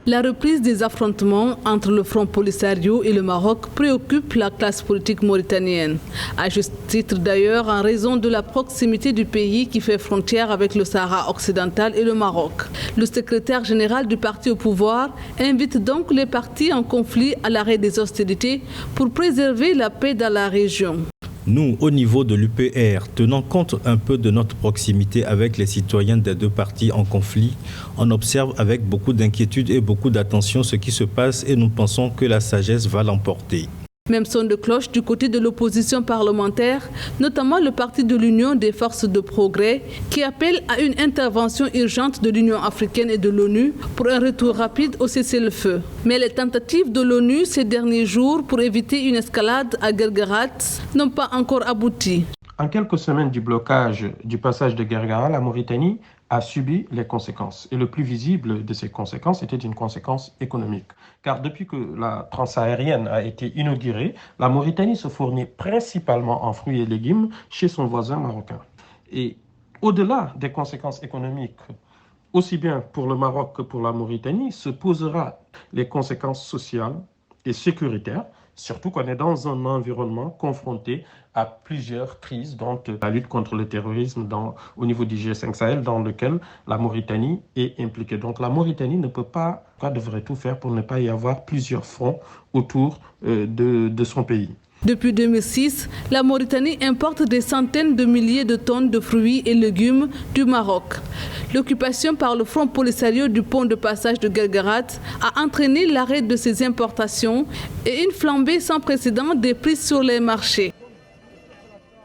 La reprise des affrontements entre le Front Polisario et le Maroc préoccupe la classe politique mauritanienne. À juste titre d'ailleurs en raison de la proximité du pays qui fait frontière avec le Sahara occidental et le Maroc. Le secrétaire général du parti au pouvoir invite donc les partis en conflit à l'arrêt des hostilités pour préserver la paix dans la région. Nous, au niveau de l'UPR, tenant compte un peu de notre proximité avec les citoyens des deux partis en conflit, on observe avec beaucoup d'inquiétude et beaucoup d'attention ce qui se passe et nous pensons que la sagesse va l'emporter. Même son de cloche du côté de l'opposition parlementaire, notamment le Parti de l'Union des forces de progrès, qui appelle à une intervention urgente de l'Union africaine et de l'ONU pour un retour rapide au cessez-le-feu. Mais les tentatives de l'ONU ces derniers jours pour éviter une escalade à Guerguerat n'ont pas encore abouti. En quelques semaines du blocage du passage de Guerguerat, la Mauritanie a subi les conséquences. Et le plus visible de ces conséquences était une conséquence économique. Car depuis que la transaérienne a été inaugurée, la Mauritanie se fournit principalement en fruits et légumes chez son voisin marocain. Et au-delà des conséquences économiques, aussi bien pour le Maroc que pour la Mauritanie, se posera les conséquences sociales et sécuritaires, surtout qu'on est dans un environnement confronté à plusieurs crises, dont la lutte contre le terrorisme au niveau du G5 Sahel, dans lequel la Mauritanie est impliquée. Donc la Mauritanie ne peut pas, devrait tout faire pour ne pas y avoir plusieurs fronts autour de son pays. Depuis 2006, la Mauritanie importe des centaines de milliers de tonnes de fruits et légumes du Maroc. L'occupation par le Front Polisario du pont de passage de Guerguerat a entraîné l'arrêt de ces importations et une flambée sans précédent des prix sur les marchés.